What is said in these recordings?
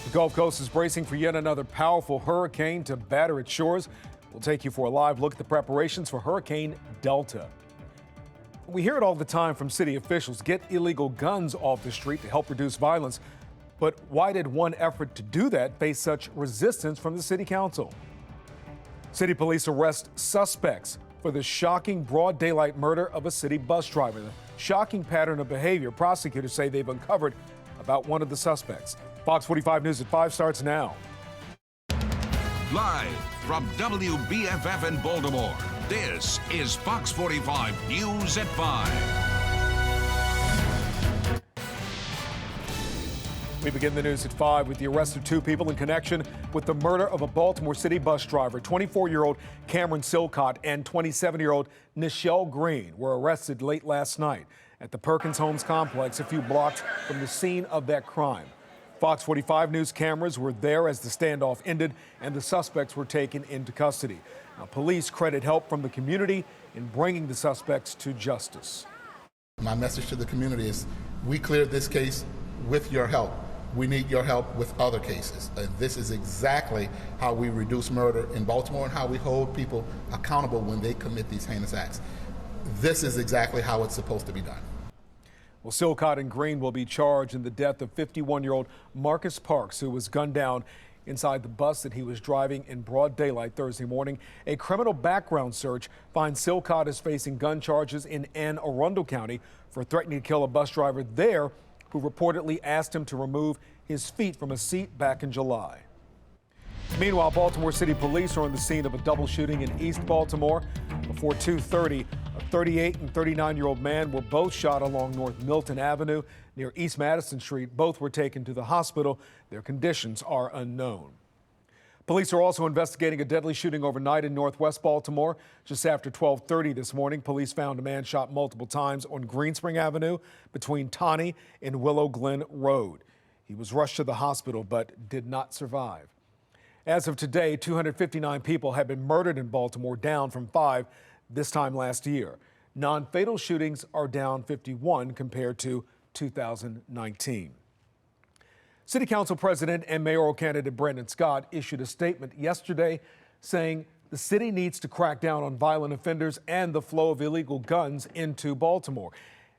The Gulf Coast is bracing for yet another powerful hurricane to batter its shores. We'll take you for a live look at the preparations for Hurricane Delta. We hear it all the time from city officials: get illegal guns off the street to help reduce violence. But why did one effort to do that face such resistance from the city council? City police arrest suspects for the shocking broad daylight murder of a city bus driver. The shocking pattern of behavior, prosecutors say they've uncovered about one of the suspects. Fox 45 News at 5 starts now. Live from WBFF in Baltimore, this is Fox 45 News at 5. We begin the news at 5 with the arrest of two people in connection with the murder of a Baltimore City bus driver. 24-year-old Cameron Silcott and 27-year-old Nichelle Green were arrested late last night at the Perkins Homes complex a few blocks from the scene of that crime. Fox 45 News cameras were there as the standoff ended and the suspects were taken into custody. Now, police credit help from the community in bringing the suspects to justice. My message to the community is we cleared this case with your help. We need your help with other cases. And this is exactly how we reduce murder in Baltimore and how we hold people accountable when they commit these heinous acts. This is exactly how it's supposed to be done. Well, Silcott and Green will be charged in the death of 51-year-old Marcus Parks, who was gunned down inside the bus that he was driving in broad daylight Thursday morning. A criminal background search finds Silcott is facing gun charges in Anne Arundel County for threatening to kill a bus driver there who reportedly asked him to remove his feet from a seat back in July. Meanwhile, Baltimore City Police are on the scene of a double shooting in East Baltimore. Before 2:30, a 38 and 39-year-old man were both shot along North Milton Avenue near East Madison Street. Both were taken to the hospital. Their conditions are unknown. Police are also investigating a deadly shooting overnight in Northwest Baltimore. Just after 12:30 this morning, police found a man shot multiple times on Greenspring Avenue between Taney and Willow Glen Road. He was rushed to the hospital but did not survive. As of today, 259 people have been murdered in Baltimore, down from 5 this time last year. Non-fatal shootings are down 51 compared to 2019. City Council President and mayoral candidate Brandon Scott issued a statement yesterday saying the city needs to crack down on violent offenders and the flow of illegal guns into Baltimore.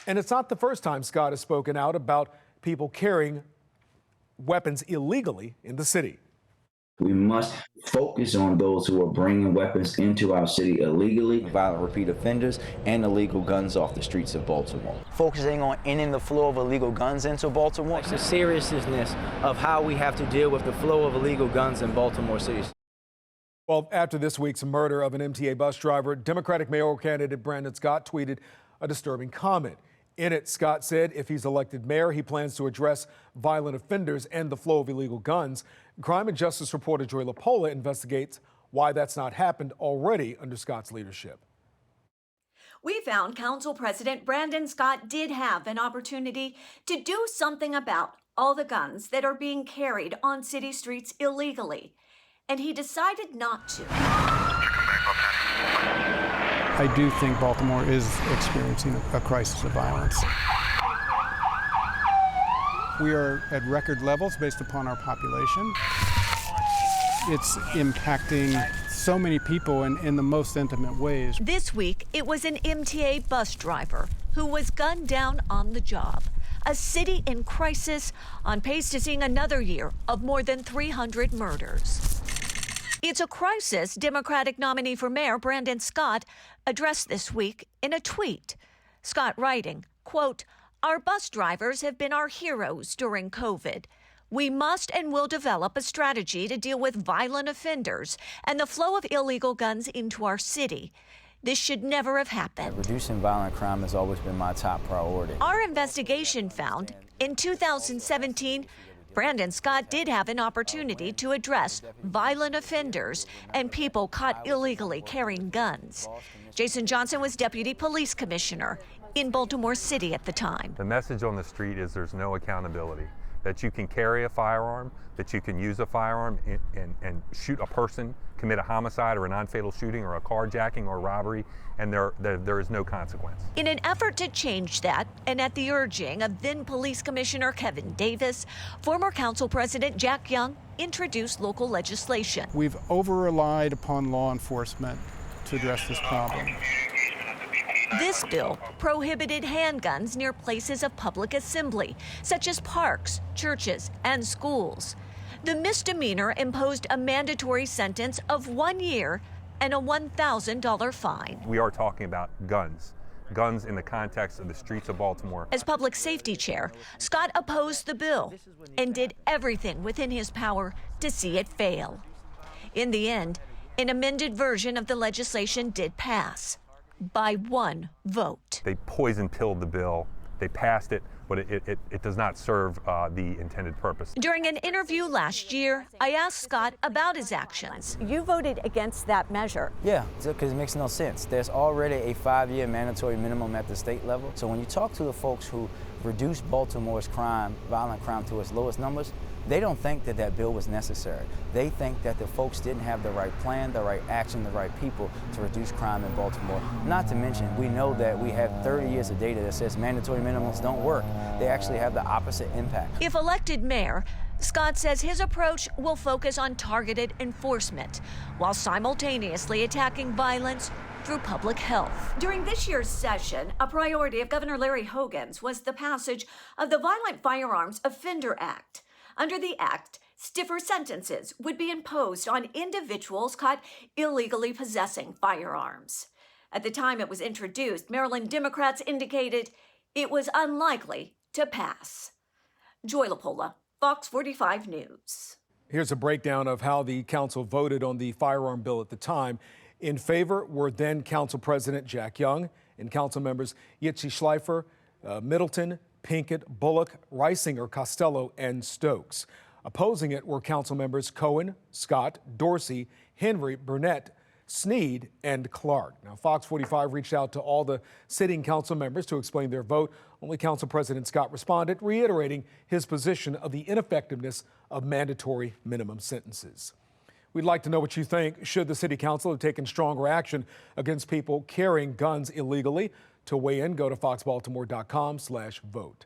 And it's not the first time Scott has spoken out about people carrying weapons illegally in the city. We must focus on those who are bringing weapons into our city illegally. Violent repeat offenders and illegal guns off the streets of Baltimore. Focusing on ending the flow of illegal guns into Baltimore. It's the seriousness of how we have to deal with the flow of illegal guns in Baltimore City. Well, after this week's murder of an MTA bus driver, Democratic mayoral candidate Brandon Scott tweeted a disturbing comment. In it, Scott said if he's elected mayor, he plans to address violent offenders and the flow of illegal guns. Crime and Justice reporter Joy LaPola investigates why that's not happened already under Scott's leadership. We found Council President Brandon Scott did have an opportunity to do something about all the guns that are being carried on city streets illegally, and he decided not to. I do think Baltimore is experiencing a crisis of violence. We are at record levels based upon our population. It's impacting so many people in the most intimate ways. This week, it was an MTA bus driver who was gunned down on the job. A city in crisis, on pace to seeing another year of more than 300 murders. It's a crisis Democratic nominee for mayor Brandon Scott addressed this week in a tweet. Scott writing, quote, "Our bus drivers have been our heroes during COVID. We must and will develop a strategy to deal with violent offenders and the flow of illegal guns into our city. This should never have happened." Reducing violent crime has always been my top priority. Our investigation found in 2017, Brandon Scott did have an opportunity to address violent offenders and people caught illegally carrying guns. Jason Johnson was deputy police commissioner in Baltimore City at the time. The message on the street is there's no accountability. that you can carry a firearm, that you can use a firearm and shoot a person, commit a homicide or a non-fatal shooting or a carjacking or robbery, and there is no consequence. In an effort to change that, and at the urging of then Police Commissioner Kevin Davis, former Council President Jack Young introduced local legislation. We've over-relied upon law enforcement to address this problem. This bill prohibited handguns near places of public assembly, such as parks, churches, and schools. The misdemeanor imposed a mandatory sentence of 1 year and a $1,000 fine. We are talking about guns in the context of the streets of Baltimore. As public safety chair, Scott opposed the bill and did everything within his power to see it fail. In the end, an amended version of the legislation did pass by 1 vote. They poison pilled the bill. They passed it, but it does not serve the intended purpose. During an interview last year, I asked Scott about his actions. You voted against that measure. Yeah, because it makes no sense. There's already a 5-year mandatory minimum at the state level. So when you talk to the folks who reduced Baltimore's violent crime to its lowest numbers, they don't think that that bill was necessary. They think that the folks didn't have the right plan, the right action, the right people to reduce crime in Baltimore. Not to mention, we know that we have 30 years of data that says mandatory minimums don't work. They actually have the opposite impact. If elected mayor, Scott says his approach will focus on targeted enforcement while simultaneously attacking violence through public health. During this year's session, a priority of Governor Larry Hogan's was the passage of the Violent Firearms Offender Act. Under the act, stiffer sentences would be imposed on individuals caught illegally possessing firearms. At the time it was introduced, Maryland Democrats indicated it was unlikely to pass. Joy LaPola, Fox 45 News. Here's a breakdown of how the council voted on the firearm bill at the time. In favor were then Council President Jack Young and council members Yitzi Schleifer, Middleton, Pinkett, Bullock, Reisinger, Costello, and Stokes. Opposing it were council members Cohen, Scott, Dorsey, Henry, Burnett, Sneed, and Clark. Now, Fox 45 reached out to all the sitting council members to explain their vote. Only Council President Scott responded, reiterating his position of the ineffectiveness of mandatory minimum sentences. We'd like to know what you think. Should the city council have taken stronger action against people carrying guns illegally? To weigh in, go to foxbaltimore.com/vote.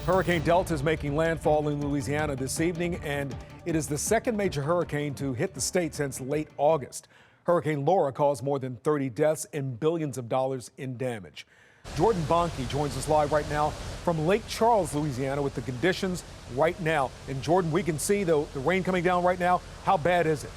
Hurricane Delta is making landfall in Louisiana this evening, and it is the second major hurricane to hit the state since late August. Hurricane Laura caused more than 30 deaths and billions of dollars in damage. Jordan Bonke joins us live right now from Lake Charles, Louisiana, with the conditions right now. And Jordan, we can see the rain coming down right now. How bad is it?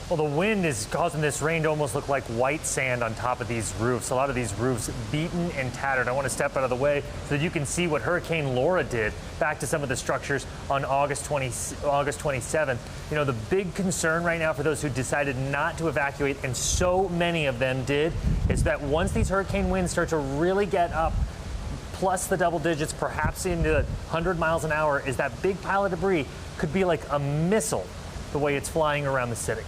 Well, the wind is causing this rain to almost look like white sand on top of these roofs. A lot of these roofs beaten and tattered. I want to step out of the way so that you can see what Hurricane Laura did back to some of the structures on August 27th. You know, the big concern right now for those who decided not to evacuate, and so many of them did, is that once these hurricane winds start to really get up, plus the double digits, perhaps into 100 miles an hour, is that big pile of debris could be like a missile the way it's flying around the city.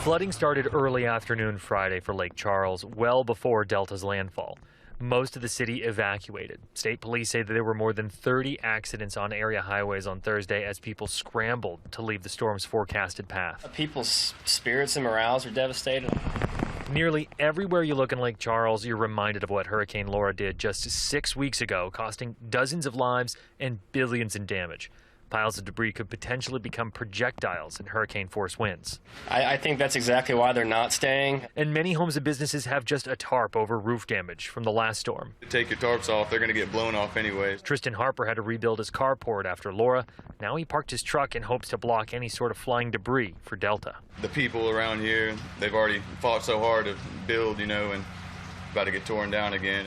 Flooding started early afternoon Friday for Lake Charles, well before Delta's landfall. Most of the city evacuated. State police say that there were more than 30 accidents on area highways on Thursday as people scrambled to leave the storm's forecasted path. People's spirits and morales are devastated. Nearly everywhere you look in Lake Charles, you're reminded of what Hurricane Laura did just 6 weeks ago, costing dozens of lives and billions in damage. Piles of debris could potentially become projectiles in hurricane-force winds. I think that's exactly why they're not staying. And many homes and businesses have just a tarp over roof damage from the last storm. Take your tarps off, they're going to get blown off anyways. Tristan Harper had to rebuild his carport after Laura. Now he parked his truck in hopes to block any sort of flying debris for Delta. The people around here, they've already fought so hard to build, you know, and about to get torn down again.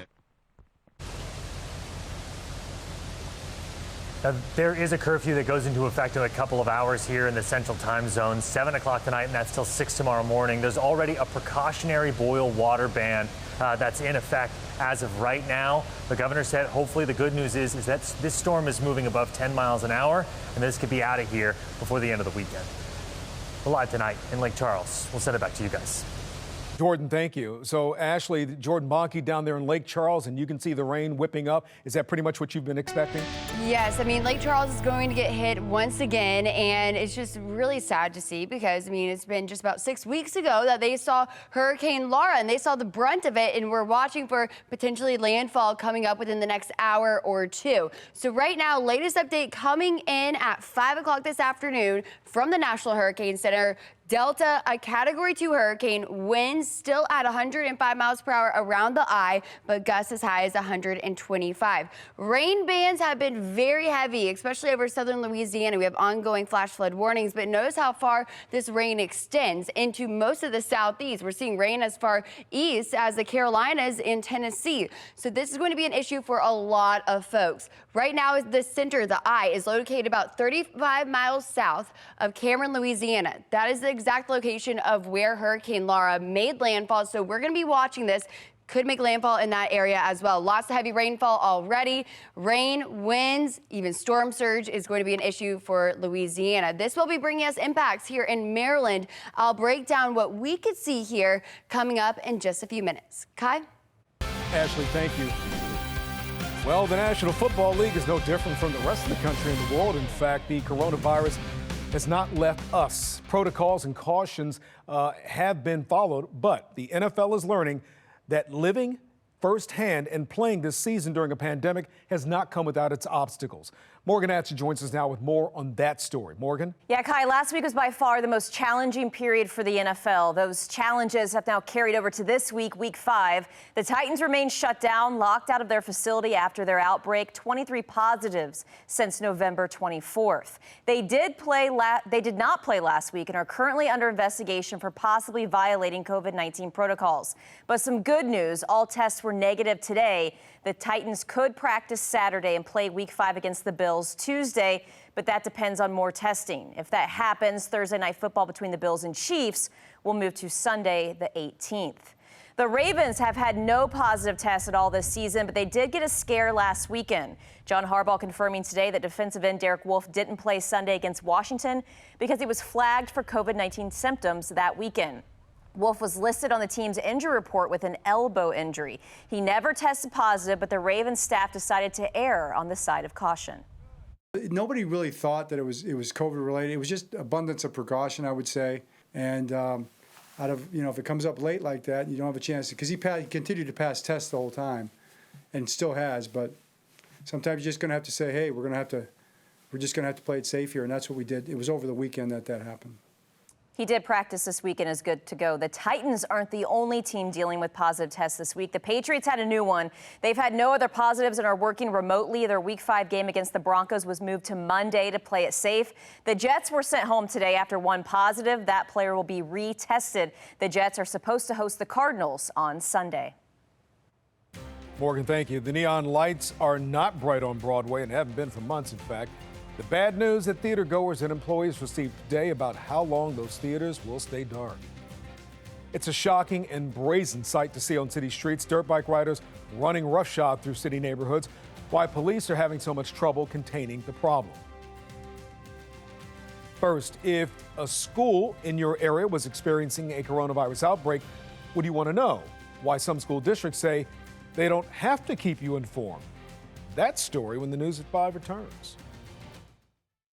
There is a curfew that goes into effect in a couple of hours here in the Central Time Zone, 7 o'clock tonight, and that's till 6 tomorrow morning. There's already a precautionary boil water ban that's in effect as of right now. The governor said hopefully the good news is that this storm is moving above 10 miles an hour, and this could be out of here before the end of the weekend. We're live tonight in Lake Charles. We'll send it back to you guys. Jordan, thank you. So, Ashley, Jordan Bonke down there in Lake Charles, and you can see the rain whipping up. Is that pretty much what you've been expecting? Yes, I mean, Lake Charles is going to get hit once again, and it's just really sad to see because, I mean, it's been just about 6 weeks ago that they saw Hurricane Laura, and they saw the brunt of it, and we're watching for potentially landfall coming up within the next hour or two. So right now, latest update coming in at 5 o'clock this afternoon from the National Hurricane Center. Delta, a Category 2 hurricane, winds still at 105 miles per hour around the eye, but gusts as high as 125. Rain bands have been very heavy, especially over southern Louisiana. We have ongoing flash flood warnings, but notice how far this rain extends into most of the southeast. We're seeing rain as far east as the Carolinas in Tennessee. So this is going to be an issue for a lot of folks. Right now, the center, the eye, is located about 35 miles south of Cameron, Louisiana. That is the exact location of where Hurricane Laura made landfall. So we're going to be watching this. Could make landfall in that area as well. Lots of heavy rainfall already. Rain, winds, even storm surge is going to be an issue for Louisiana. This will be bringing us impacts here in Maryland. I'll break down what we could see here coming up in just a few minutes. Kai? Ashley, thank you. Well, the National Football League is no different from the rest of the country and the world. In fact, the coronavirus has not left us. Protocols and cautions have been followed, but the NFL is learning that living firsthand and playing this season during a pandemic has not come without its obstacles. Morgan ADSIT joins us now with more on that story. Morgan? Yeah, Kai, last week was by far the most challenging period for the NFL. Those challenges have now carried over to this week, week 5. The Titans remain shut down, locked out of their facility after their outbreak, 23 positives since November 24th. They did not play last week and are currently under investigation for possibly violating COVID-19 protocols. But some good news, all tests were negative today. The Titans could practice Saturday and play week 5 against the Bills Tuesday, but that depends on more testing. If that happens, Thursday night football between the Bills and Chiefs will move to Sunday the 18th. The Ravens have had no positive tests at all this season, but they did get a scare last weekend. John Harbaugh confirming today that defensive end Derek Wolfe didn't play Sunday against Washington because he was flagged for COVID-19 symptoms that weekend. Wolfe was listed on the team's injury report with an elbow injury. He never tested positive, but the Ravens staff decided to err on the side of caution. Nobody really thought that it was COVID related. It was just abundance of precaution, I would say. And out of, if it comes up late like that, you don't have a chance, because he continued to pass tests the whole time and still has. But sometimes you're just going to have to say, hey, we're just going to have to play it safe here. And that's what we did. It was over the weekend that happened. He did practice this week and is good to go. The Titans aren't the only team dealing with positive tests this week. The Patriots had a new one. They've had no other positives and are working remotely. Their week 5 game against the Broncos was moved to Monday to play it safe. The Jets were sent home today after one positive. That player will be retested. The Jets are supposed to host the Cardinals on Sunday. Morgan, thank you. The neon lights are not bright on Broadway and haven't been for months, in fact. The bad news that theater goers and employees received today about how long those theaters will stay dark. It's a shocking and brazen sight to see on city streets. Dirt bike riders running roughshod through city neighborhoods. Why police are having so much trouble containing the problem. First, if a school in your area was experiencing a coronavirus outbreak, what do you want to know? Why some school districts say they don't have to keep you informed. That story when the News at 5 returns.